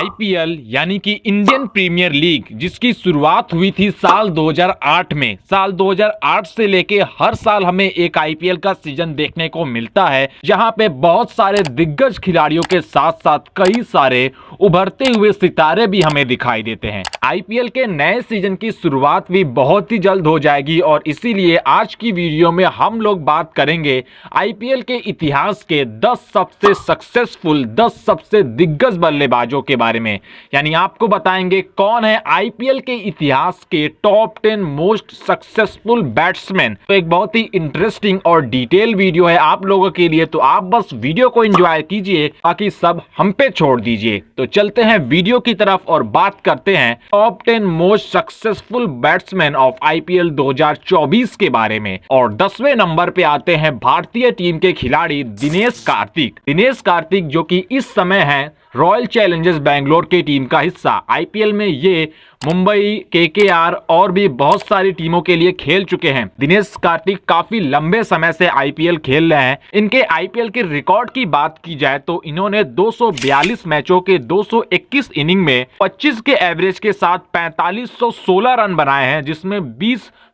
IPL यानी कि Indian premiere league जिसकी शुरुआत हुई थी साल 2008 में। साल 2008 से लेके हर साल हमें एक आईपीएल का सीजन देखने को मिलता है, जहां पे बहुत सारे दिग्गज खिलाड़ियों के साथ साथ कई सारे उभरते हुए सितारे भी हमें दिखाई देते हैं। आईपीएल के नए सीजन की शुरुआत भी बहुत ही जल्द हो जाएगी और इसीलिए आज की वीडियो में हम लोग बात करेंगे आईपीएल के इतिहास के 10 सबसे सक्सेसफुल, 10 सबसे दिग्गज बल्लेबाजों के बारे में। यानी आपको बताएंगे कौन है आईपीएल के इतिहास के टॉप 10 मोस्ट सक्सेसफुल बैट्समैन। तो एक बहुत ही इंटरेस्टिंग और डिटेल वीडियो है आप लोगों के लिए, तो आप बस वीडियो को एंजॉय कीजिए, बाकी सब हम पे छोड़ दीजिए। तो चलते हैं वीडियो की तरफ और बात करते हैं top 10 most successful batsman of IPL 2024 के बारे में। और 10वें नंबर पे आते हैं भारतीय टीम के खिलाड़ी दिनेश कार्तिक। दिनेश कार्तिक जो कि इस समय है रॉयल चैलेंजर्स बैंगलोर की टीम का हिस्सा। आईपीएल में ये मुंबई, केकेआर और भी बहुत सारी टीमों के लिए खेल चुके हैं। दिनेश कार्तिक काफी लंबे समय से आईपीएल खेल रहे हैं। इनके आईपीएल के रिकॉर्ड की बात की जाए तो इन्होंने 242 मैचों के 221 इनिंग में 25 के एवरेज के साथ 4516 रन बनाए हैं, जिसमें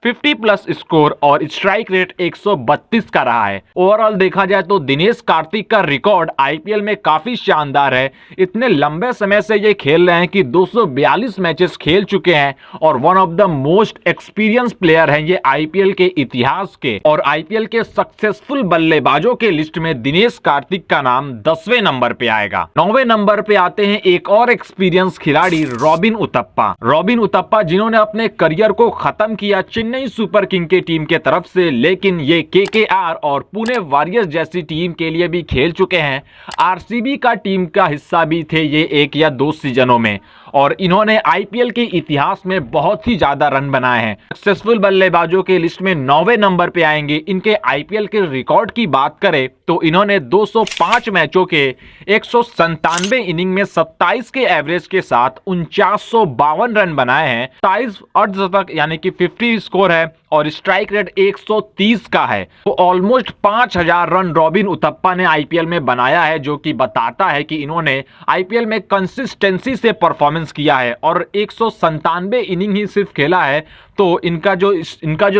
50 प्लस स्कोर और स्ट्राइक रेट 132 का रहा है। ओवरऑल देखा जाए तो दिनेश कार्तिक का रिकॉर्ड आईपीएल में काफी शानदार है। इतने लंबे समय से ये खेल रहे हैं कि 242 मैचेस खेल चुके हैं और one of the most experience player हैं ये आईपीएल के इतिहास के। और आईपीएल के सक्सेसफुल बल्लेबाजों के लिस्ट में दिनेश कार्तिक का नाम 10वें नंबर पे आएगा। 9वें नंबर पे आते हैं एक और एक्सपीरियंस खिलाड़ी रॉबिन उथप्पा। रॉबिन उथप्पा जिन्होंने अपने करियर को खत्म किया चेन्नई सुपर किंग की टीम के तरफ से, लेकिन ये केकेआर और पुणे वॉरियर्स जैसी टीम के लिए भी खेल चुके हैं। आरसीबी का टीम का हिस्सा भी थे ये 1 या 2 सीजनों में, और इन्होंने आईपीएल के इतिहास में बहुत ही ज्यादा रन बनाए हैं। सक्सेसफुल बल्लेबाजों के लिस्ट में 9वें नंबर पे आएंगे। इनके आईपीएल के रिकॉर्ड की बात करें तो इन्होंने 205 मैचों के 197 इनिंग में 27 के एवरेज के साथ 4952 रन बनाए हैं। 27 अर्धशतक यानी कि 50 स्कोर है और स्ट्राइक रेट 130 का है। तो ऑलमोस्ट 5000 रन रॉबिन उथप्पा ने आईपीएल में बनाया है, जो कि बताता है कि इन्होंने आईपीएल में कंसिस्टेंसी से परफॉर्मेंस किया है और 197 इनिंग ही सिर्फ खेला है। तो इनका जो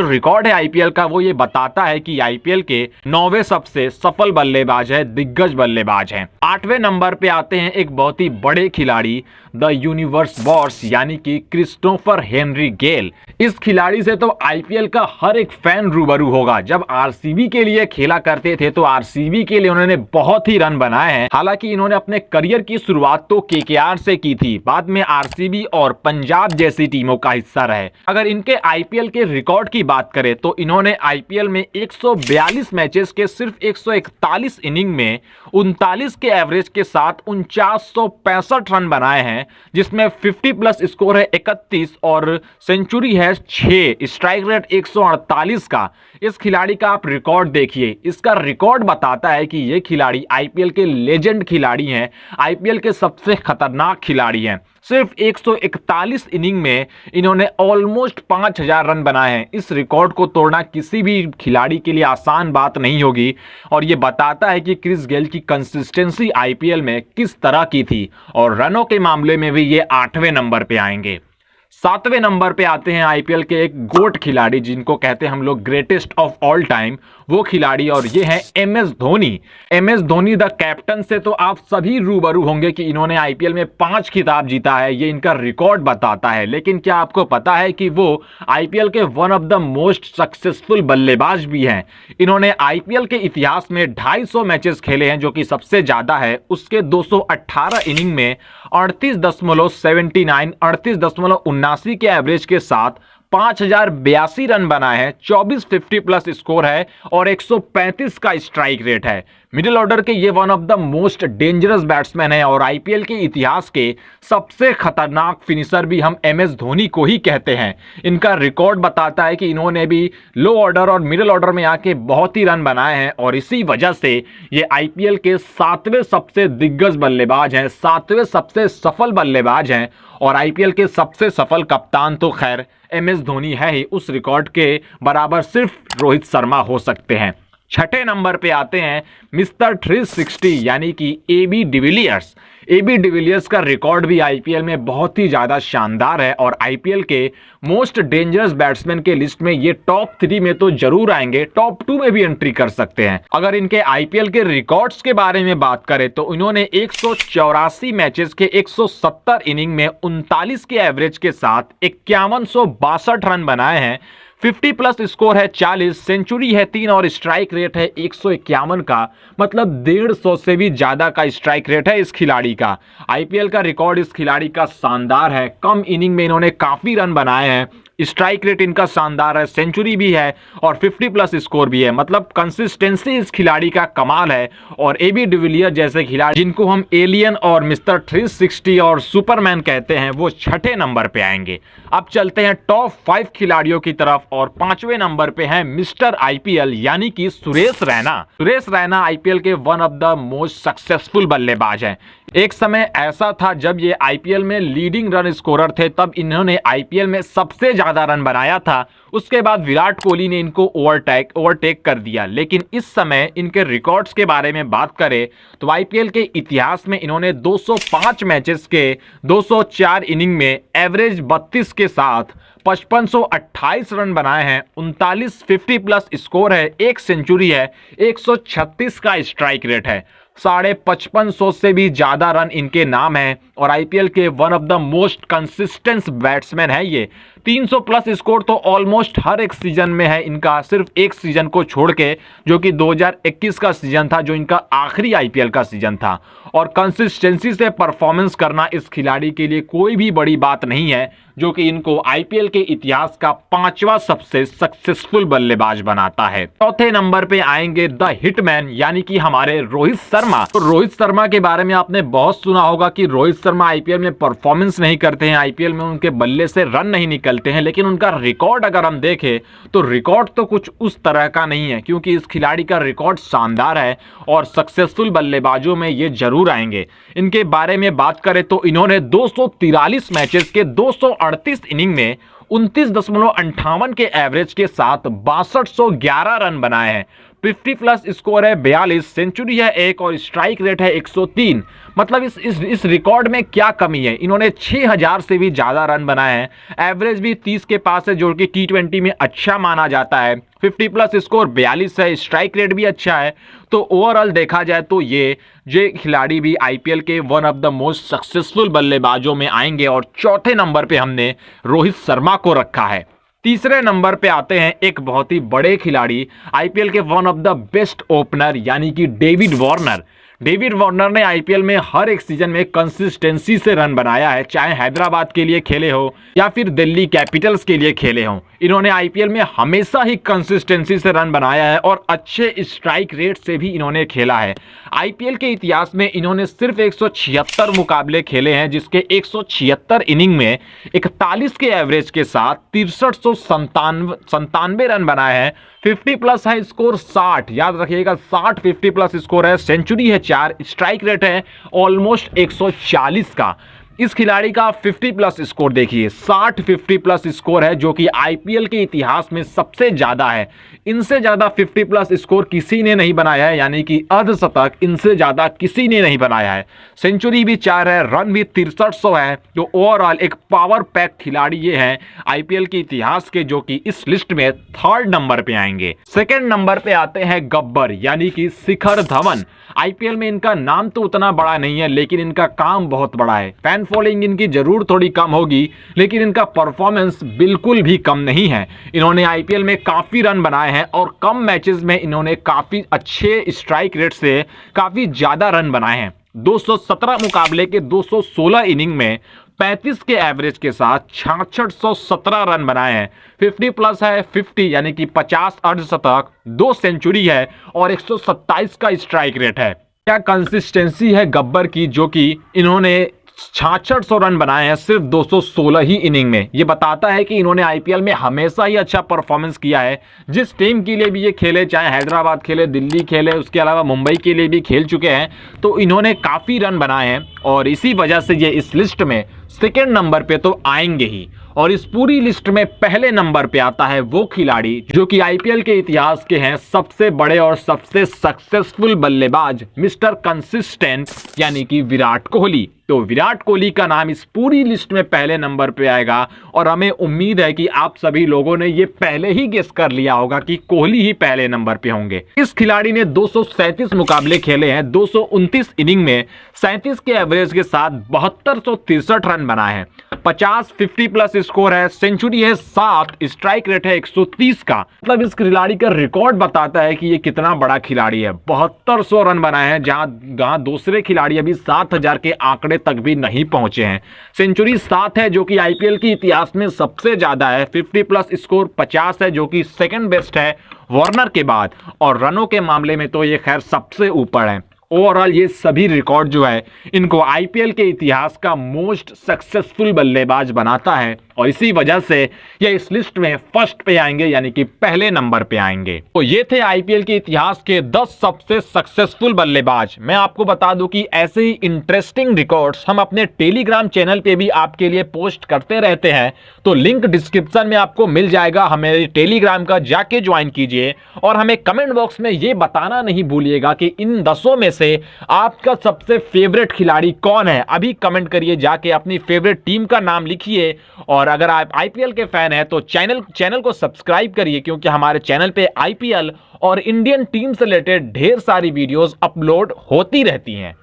रिकॉर्ड है आईपीएल का, वो ये बताता है कि आईपीएल के 9वें सबसे सफल बल्लेबाज है, दिग्गज बल्लेबाज हैं। 8वें नंबर पे आते हैं एक बहुत ही बड़े खिलाड़ी, द यूनिवर्स बॉस यानी कि क्रिस्टोफर हेनरी गेल। इस खिलाड़ी से तो आईपीएल का हर एक फैन रूबरू होगा। जब आरसीबी के लिए खेला करते थे तो आरसीबी के लिए उन्होंने बहुत ही रन बनाए हैं। हालांकि इन्होंने अपने करियर की शुरुआत तो केकेआर से की थी, बाद में आरसीबी और पंजाब जैसी टीमों का हिस्सा रहे। अगर इनके आईपीएल के रिकॉर्ड की बात करें तो इन्होंने आईपीएल में 142 मैचेस के सिर्फ 141 इनिंग में 39 के एवरेज के साथ 4965 रन बनाए हैं, जिसमें 50 प्लस स्कोर है 31 और सेंचुरी है 6, स्ट्राइक रेट 148 का। इस खिलाड़ी का आप रिकॉर्ड देखिए। इसका रिकॉर्ड बताता है कि ये खिलाड़ी आईपीएल के लेजेंड खिलाड़ी हैं, आईपीएल के सबसे खतरनाक खिलाड़ी हैं। सिर्फ 141 इनिंग में इन्होंने ऑलमोस्ट 5000 रन बनाए हैं। इस रिकॉर्ड को तोड़ना किसी भी खिलाड़ी के लिए आसान बात नहीं होगी और ये बताता है कि क्रिस गेल की कंसिस्टेंसी आईपीएल में किस तरह की थी। और रनों के मामले में भी ये 8वें नंबर पे आएंगे। 7वें नंबर पे आते हैं आईपीएल के एक गोट खिलाड़ी, जिनको कहते हैं हम लोग ग्रेटेस्ट ऑफ ऑल टाइम, वो खिलाड़ी, और ये है MS Dhoni. MS Dhoni the captain से तो आप सभी रूबरू होंगे कि इन्होंने आईपीएल में 5 खिताब जीता है, ये इनका रिकॉर्ड बताता है। लेकिन क्या आपको पता है कि वो आईपीएल के one of the most successful बल्लेबाज भी हैं। इन्होंने आईपीएल के इतिहास में 250 मैचेस खेले हैं, जो कि सबसे ज्यादा है। उसके 218 इनिंग में 38.79 के एवरेज के साथ 5082 रन बनाए हैं, 24 50 प्लस स्कोर है और 135 का स्ट्राइक रेट है। मिडिल ऑर्डर के ये one of the most dangerous batsman है और आईपीएल के इतिहास के सबसे खतरनाक फिनिशर भी हम एमएस धोनी को ही कहते हैं। इनका रिकॉर्ड बताता है कि इन्होंने भी लो ऑर्डर और मिडिल ऑर्डर में आके बहुत ही रन बनाए हैं और इसी वजह से ये आईपीएल के 7वें सबसे दिग्गज बल्लेबाज हैं, 7वें सबसे सफल बल्लेबाज हैं। और आईपीएल के सबसे सफल कप्तान तो खैर एमएस धोनी है ही, उस रिकॉर्ड के बराबर सिर्फ रोहित शर्मा हो सकते हैं। 6ठे नंबर पे आते हैं मिस्टर 360 यानी कि एबी डिविलियर्स। एबी डिविलियर्स का रिकॉर्ड भी आईपीएल में बहुत ही ज्यादा शानदार है और आईपीएल के मोस्ट डेंजरस बैट्समैन के लिस्ट में ये टॉप 3 में तो जरूर आएंगे, टॉप 2 में भी एंट्री कर सकते हैं। अगर इनके आईपीएल के रिकॉर्ड्स के बारे में बात करें तो इन्होंने 184 मैचेस के 170 इनिंग में 39 के एवरेज के साथ 5162 रन बनाए हैं। 50 प्लस स्कोर है 40, सेंचुरी है 3 और स्ट्राइक रेट है 151 का, मतलब 150 से भी ज्यादा का स्ट्राइक रेट है इस खिलाड़ी का। आईपीएल का रिकॉर्ड इस खिलाड़ी का शानदार है, कम इनिंग में इन्होंने काफी रन बनाए हैं, स्ट्राइक रेट इनका शानदार है, सेंचुरी भी है और 50 प्लस स्कोर भी है, मतलब कंसिस्टेंसी इस खिलाड़ी का कमाल है। और एबी डिविलियर जैसे खिलाड़ी जिनको हम एलियन और मिस्टर 360 और सुपरमैन कहते हैं, वो 6ठे नंबर पे आएंगे। अब चलते हैं टॉप 5 खिलाड़ियों की तरफ और 5वें नंबर पे हैं मिस्टर आईपीएल यानी कि सुरेश रैना। सुरेश रैना आईपीएल के one of the most successful बल्लेबाज हैं। एक समय ऐसा था जब ये आईपीएल में लीडिंग रन स्कोरर थे, तब इन्होंने आईपीएल में सबसे ज्यादा रन बनाया था। उसके बाद विराट कोहली ने इनको ओवरटेक कर दिया। लेकिन इस समय इनके रिकॉर्ड्स के बारे में बात करें तो आईपीएल के इतिहास में इन्होंने 205 मैचेस के 204 इनिंग में एवरेज 32 के साथ 5528 रन बनाए हैं, 39 50 प्लस स्कोर है, 1 सेंचुरी है, 136 का स्ट्राइक रेट है, 5550 से भी ज्यादा रन इनके नाम है और आईपीएल के one of the most consistent batsman है ये। 300 प्लस स्कोर तो ऑलमोस्ट हर एक सीजन में है इनका, सिर्फ एक सीजन को छोड़ के जो कि 2021 का सीजन था, जो इनका आखिरी आईपीएल का सीजन था। और कंसिस्टेंसी से परफॉर्मेंस करना इस खिलाड़ी के लिए कोई भी बड़ी बात नहीं है, जो कि इनको आईपीएल के इतिहास का 5वां सबसे सक्सेसफुल बल्लेबाज बनाता है। चौथे नंबर पे आएंगे द हिटमैन यानी कि हमारे रोहित शर्मा। तो रोहित शर्मा के बारे में आपने बहुत सुना होगा कि रोहित शर्मा आईपीएल में परफॉर्मेंस नहीं करते हैं, आईपीएल में उनके बल्ले से रन नहीं निकलते हैं, लेकिन उनका रिकॉर्ड अगर हम देखें तो रिकॉर्ड तो कुछ उस तरह का नहीं है, क्योंकि इस खिलाड़ी का रिकॉर्ड शानदार है और सक्सेसफुल बल्लेबाजों में ये जरूर आएंगे। इनके बारे में बात करें तो इन्होंने 243 मैचेस के 238 इनिंग में 29.58 के एवरेज के साथ 6211 रन बनाए हैं। 50 प्लस स्कोर है 42, सेंचुरी है 1 और स्ट्राइक रेट है 103। मतलब इस रिकॉर्ड में क्या कमी है, इन्होंने 6000 से भी ज्यादा रन बनाए हैं, एवरेज भी 30 के पास है जो कि T20 में अच्छा माना जाता है, 50 प्लस स्कोर 42 है, स्ट्राइक रेट भी अच्छा है। तो ओवरऑल देखा जाए तो ये खिलाड़ी भी आईपीएल के one of the most successful बल्लेबाजों में आएंगे और चौथे नंबर पे हमने रोहित शर्मा को रखा है। तीसरे नंबर पे आते हैं एक बहुत ही बड़े खिलाड़ी, आईपीएल के one of the best opener यानी कि डेविड वार्नर। डेविड वार्नर ने आईपीएल में हर एक सीजन में कंसिस्टेंसी से रन बनाया है, चाहे हैदराबाद के लिए खेले हो या फिर दिल्ली कैपिटल्स के लिए खेले हो। इन्होंने आईपीएल में हमेशा ही कंसिस्टेंसी से रन बनाया है और अच्छे स्ट्राइक रेट से भी इन्होंने खेला है। आईपीएल के इतिहास में इन्होंने सिर्फ 176 मुकाबले खेले हैं, जिसके 176 इनिंग में 41 के एवरेज के साथ 6397 रन बनाए हैं। 50 प्लस है स्कोर 60, याद रखिएगा 60 50 प्लस स्कोर है, सेंचुरी है 4, स्ट्राइक रेट है ऑलमोस्ट 140 का। इस खिलाड़ी का 50 प्लस स्कोर देखिए, 60 50 प्लस स्कोर है जो कि आईपीएल के इतिहास में सबसे ज्यादा है। इनसे ज्यादा 50 प्लस स्कोर किसी ने नहीं बनाया है, यानी कि अर्धशतक इनसे ज्यादा किसी ने नहीं बनाया है। सेंचुरी भी 4 है, रन भी 6300 है। जो ओवरऑल एक पावर पैक खिलाड़ी ये है आईपीएल के इतिहास के, जो कि इस लिस्ट में 3rd नंबर पे आएंगे। 2nd नंबर पे आते हैं गब्बर यानी कि शिखर धवन। आईपीएल में इनका नाम तो उतना बड़ा नहीं है, लेकिन इनका काम बहुत बड़ा है। फैन फॉलोइंग इनकी जरूर थोड़ी कम होगी, लेकिन इनका परफॉर्मेंस बिल्कुल भी कम नहीं है। इन्होंने आईपीएल में काफी रन बनाए हैं और कम मैचेस में इन्होंने काफी अच्छे स्ट्राइक रेट से काफी ज्यादा रन बनाए हैं। 217 मुकाबले के 216 इनिंग में 35 के एवरेज के साथ 6617 रन बनाए हैं। 50 प्लस है 50 यानी कि 50 अर्धशतक, 2 सेंचुरी है और 127 का स्ट्राइक रेट है। क्या कंसिस्टेंसी है गब्बर की, जो कि इन्होंने 6600 रन बनाए हैं सिर्फ 216 ही इनिंग में। ये बताता है कि इन्होंने आईपीएल में हमेशा ही अच्छा परफॉर्मेंस किया है। जिस टीम के लिए भी ये खेले, चाहे हैदराबाद खेले, दिल्ली खेले, उसके अलावा मुंबई के लिए भी खेल चुके हैं, तो इन्होंने काफ़ी रन बनाए हैं और इसी वजह से ये इस लिस्ट में 2nd नंबर पे तो आएंगे ही। और इस पूरी लिस्ट में पहले नंबर पे आता है वो खिलाड़ी जो कि आईपीएल के इतिहास के हैं सबसे बड़े और सबसे सक्सेसफुल बल्लेबाज, मिस्टर कंसिस्टेंट, यानी कि विराट कोहली। तो विराट कोहली का नाम इस पूरी लिस्ट में पहले नंबर पे आएगा और हमें उम्मीद है कि आप सभी लोगों ने ये पहले ही गेस कर लिया होगा कि कोहली ही पहले नंबर पे होंगे। इस खिलाड़ी ने 237 मुकाबले खेले हैं, 229 इनिंग में 37 के एवरेज के साथ 7263 रन बनाए हैं, 50 प्लस स्कोर है, सेंचुरी है 7, स्ट्राइक रेट है 130 का। मतलब इस खिलाड़ी का रिकॉर्ड बताता है कि ये कितना बड़ा खिलाड़ी है। 7200 रन बनाए हैं, जहां दूसरे खिलाड़ी अभी 7000 के आंकड़े तक भी नहीं पहुंचे हैं। सेंचुरी 7 है जो कि आईपीएल के इतिहास में सबसे ज्यादा है। 50 प्लस स्कोर 50 है जो कि सेकंड बेस्ट है वार्नर के बाद, और रनों के मामले में तो ये खैर सबसे ऊपर है। ओवरऑल ये सभी रिकॉर्ड जो है इनको आईपीएल के इतिहास का मोस्ट सक्सेसफुल बल्लेबाज बनाता है और इसी वजह से ये इस लिस्ट में फर्स्ट पे आएंगे, यानी कि पहले नंबर पे आएंगे। तो ये थे आईपीएल के इतिहास के 10 सबसे सक्सेसफुल बल्लेबाज। मैं आपको बता दूं कि ऐसे ही इंटरेस्टिंग रिकॉर्ड्स हम अपने टेलीग्राम चैनल पे भी आपके लिए पोस्ट करते रहते हैं, तो लिंक डिस्क्रिप्शन में आपको मिल जाएगा। हमें टेलीग्राम का जाके ज्वाइन कीजिए और हमें कमेंट बॉक्स में ये बताना नहीं भूलिएगा कि इन 10 में से आपका सबसे फेवरेट खिलाड़ी कौन है। अभी कमेंट करिए, जाके अपनी फेवरेट टीम का नाम लिखिए, और अगर आप आईपीएल के फैन हैं तो चैनल को सब्सक्राइब करिए, क्योंकि हमारे चैनल पे आईपीएल और इंडियन टीम से रिलेटेड ढेर सारी वीडियोस अपलोड होती रहती हैं।